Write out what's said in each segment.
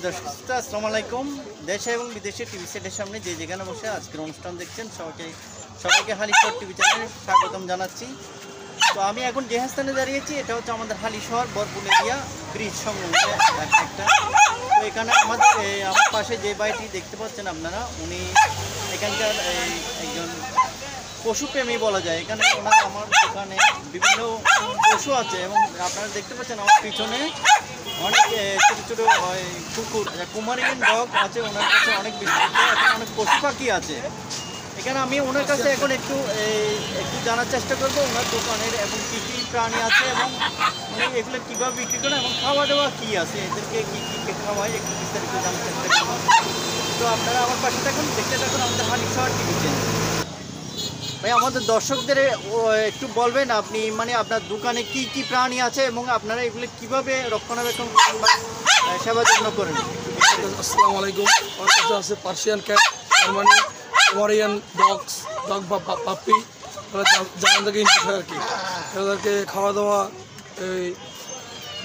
দর্শক আসসালামু আলাইকুম। দেশে এবং বিদেশে টিভি সেটের সামনে যে যেখানে বসে আজকের অনুষ্ঠান দেখছেন সবাইকে হালিশহর টিভি চ্যানেলে স্বাগতম জানাচ্ছি। তো আমি এখন যে স্থানে দাঁড়িয়েছি এটা হচ্ছে আমাদের হালিশহর বরপুল এরিয়া ব্রিজ সংলগ্ন একটা। তো এখানে আমার পাশে যে বাড়িটি দেখতে পাচ্ছেন আপনারা, উনি এখানকার একজন পশুপ্রেমী বলা যায়। এখানে আমার দোকানে বিভিন্ন পশু আছে এবং আপনারা দেখতে পাচ্ছেন আমার পিছনে অনেক ছোটো ছোটো কুকুর, কুমারিয়ান ডগ আছে ওনার কাছে, অনেক বিস্তৃত এখন অনেক পশু পাখি আছে এখানে। আমি ওনার কাছে এখন একটু জানার চেষ্টা করবো ওনার দোকানের এবং কী কী প্রাণী আছে এবং উনি এগুলো কীভাবে বিক্রি করেন এবং খাওয়া দাওয়া কী আছে, এদেরকে কী কী খাওয়ায় একটু বিস্তারিত জানার চেষ্টা করবো। তো আপনারা আমার পাশে থাকুন, দেখতে থাকুন আমাদের হালিশহর টিভি চ্যানেল। ভাই আমাদের দর্শকদের একটু বলবেন আপনি, মানে আপনার দোকানে কি কি প্রাণী আছে এবং আপনারা এগুলো কিভাবে রক্ষণাবেক্ষণ করেন বা সেবা যত্ন করেন? আসসালামু আলাইকুম। আমার কাছে আছে পার্সিয়ান ক্যাট, জার্মানি, পোমারিয়ান ডগ বা পাপ্পি, জার্মান থেকে ইনপুট হয় আর কি। এদেরকে খাওয়া দাওয়া, এই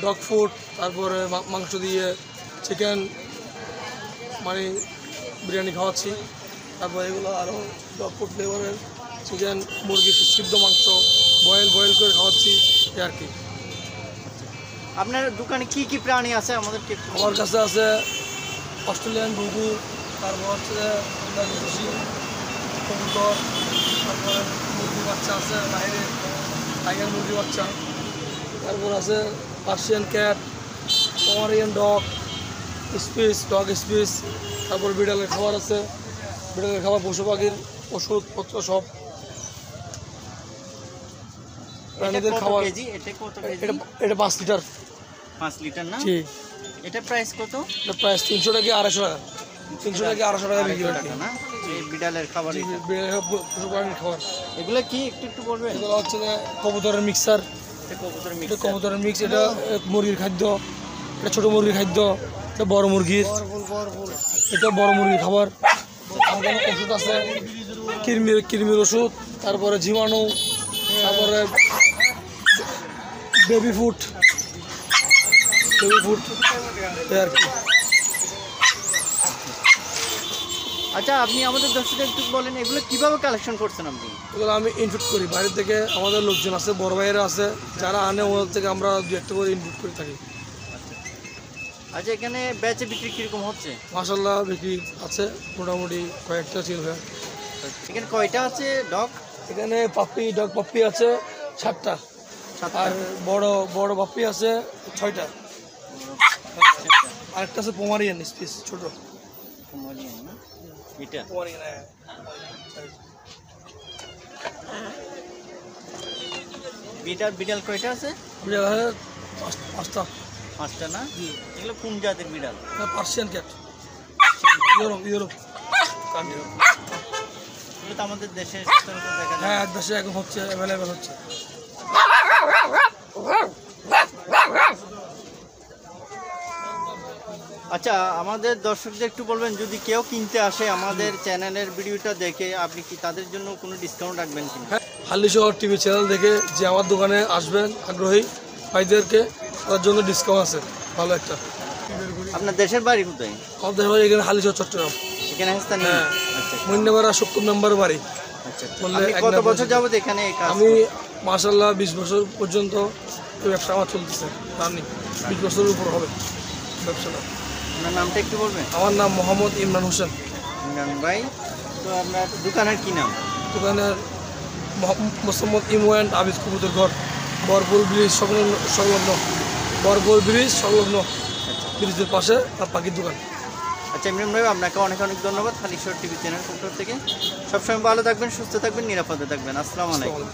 ডগ ফুড, তারপরে মাংস দিয়ে চিকেন মানে বিরিয়ানি খাওয়াচ্ছি। তারপর এগুলো আরও ডগ ফুড ফ্লেভারের চিকেন, মুরগি সিদ্ধ মাংস বয়েল করে খাওয়াচ্ছি আর কি। আপনার দোকানে কি কি প্রাণী আছে আমাদেরকে? আমার কাছে আছে অস্ট্রেলিয়ান ঘুঘু, তারপর হচ্ছে দেশি কবুতর, তারপরে মুরগির বাচ্চা আছে বাইরে, টাইগার মুরগির বাচ্চা, তারপর আছে পার্সিয়ান ক্যাট, পোমারিয়ান ডগ স্পিস, তারপর বিড়ালের খাবার আছে, বিড়ালের খাবার, পশু পাখির ওষুধপত্র সব প্রাণীদের খাবার। এটা 5 লিটার। 5 লিটার না? জি। এটা প্রাইস কত? এটা প্রাইস 300 টাকা 250 টাকা। 300 টাকা 250 টাকা বিক্রি হয় না? এই বিড়ালের খাবার, পশু প্রাণীর খাবার। এগুলো কি একটু বলবেন? এগুলো হচ্ছে কবুতরের মিক্সার, কবুতরের মিক্স, এটা মুরগির খাদ্য, এটা ছোটো মুরগির খাদ্য, এটা বড় মুরগির, এটা বড় মুরগির খাবার। আমাদের ওষুধ আছে কৃমির ওষুধ, তারপরে জীবাণু, তারপরে বেবি ফুড আর কি। আচ্ছা, আপনি আমাদের দর্শকদের একটু বলেন এগুলো কিভাবে কালেকশন করছেন আপনি? এগুলো আমি ইনপুট করি বাইরে থেকে, আমাদের লোকজন আছে, বড় ভাইয়েরা আছে যারা আনে, ওদের থেকে আমরা 2-1টা করে ইনপুট করে থাকি। আচ্ছা, এখানে বেচে বিক্রি কীরকম হচ্ছে? মাশাআল্লাহ বিক্রি আছে মোটামুটি কয়েকটা ছিল। এখানে কয়টা আছে ডগ? এখানে ডগ পাপ্পি আছে 7টা, আর বড় পাপ্পি আছে 6টা। আরেকটা আছে পোমারিয়ান স্পিস, ছোট পোমারিয়ান না এটা? পোমারিয়ান। বিড়াল কয়টা আছে? বিড়াল আছে 5টা না? এগুলো কোন জাতের বিড়াল? Persian cat, Europe country. এগুলো তো আমাদের দেশে দেখা যায়। হ্যাঁ, দেশে এখন হচ্ছে, অ্যাভেলেবেল হচ্ছে। আচ্ছা, আমাদের দর্শকদের একটু বলবেন যদি কেউ কিনতে আসে আমাদের চ্যানেলের ভিডিওটা দেখে, আপনি কি তাদের জন্য কোনো ডিসকাউন্ট রাখবেন কিনা? হালিশহর টিভি চ্যানেল দেখে যে আমার দোকানে আসবেন আগ্রহী ভাইদেরকে, তার জন্য ডিসকাউন্ট আছে ভালো একটা। আপনার দেশের বাড়ি কোথায়? আমাদের দেশের বাড়ি এখানে হালিশহর, চট্টগ্রাম। এখানে স্থানীয়? হ্যাঁ, আচ্ছা, মন্নাপাড়া 70 নম্বর বাড়ি। আচ্ছা, কত বছর যাবত এখানে? আমি মাশাআল্লাহ 20 বছর পর্যন্ত এই ব্যবসা আমার চলতেছে। রানিং 20 বছরের উপর হবে ব্যবসাটা। আপনার নামটা একটু বলবেন? আমার নাম মোহাম্মদ ইমরান হোসেন। ইমরান ভাই। তো আপনার দোকানের কি নাম? দোকানের মোহাম্মদ ইমো অ্যান্ড আবিদ কবুতর ঘর, বরপুল ব্রিজ সংলগ্ন, বরপুল ব্রিজ সংলগ্ন ব্রিজের পাশে আর পাখির দোকান। আচ্ছা ইমরান ভাই, আপনাকে অনেক ধন্যবাদ হালিশহর টিভি চ্যানেল পক্ষ থেকে। সবসময় ভালো থাকবেন, সুস্থ থাকবেন, নিরাপদে থাকবেন। আসসালামু আলাইকুম।